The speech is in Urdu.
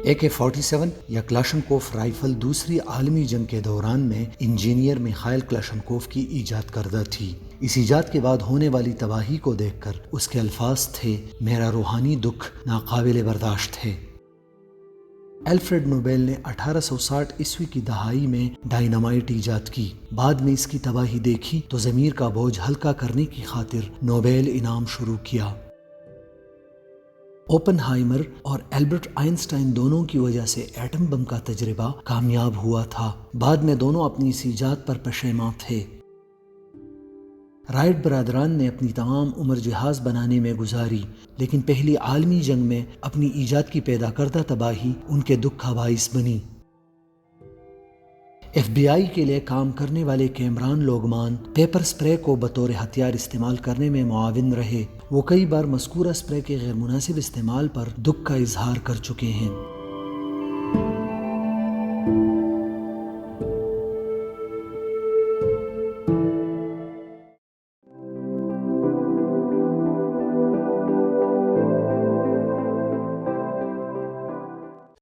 AK-47 یا کلاشنکوف رائفل دوسری عالمی جنگ کے دوران میں انجینئر میخائیل کلاشنکوف کی ایجاد کردہ تھی۔ اس ایجاد کے بعد ہونے والی تباہی کو دیکھ کر اس کے الفاظ تھے، میرا روحانی دکھ ناقابل برداشت ہے۔ الفریڈ نوبل نے 1860 عیسوی کی دہائی میں ڈائنامائٹ ایجاد کی۔ بعد میں اس کی تباہی دیکھی تو ضمیر کا بوجھ ہلکا کرنے کی خاطر نوبل انعام شروع کیا۔ اوپن ہائمر اور البرٹ آئنسٹائن دونوں کی وجہ سے ایٹم بم کا تجربہ کامیاب ہوا تھا۔ بعد میں دونوں اپنی اس ایجاد پر پشیماں تھے۔ رائٹ برادران نے اپنی تمام عمر جہاز بنانے میں گزاری، لیکن پہلی عالمی جنگ میں اپنی ایجاد کی پیدا کردہ تباہی ان کے دکھ کا باعث بنی۔ FBI کے لیے کام کرنے والے کیمران لوگمان پیپر سپرے کو بطور ہتھیار استعمال کرنے میں معاون رہے۔ وہ کئی بار مذکورہ سپرے کے غیر مناسب استعمال پر دکھ کا اظہار کر چکے ہیں۔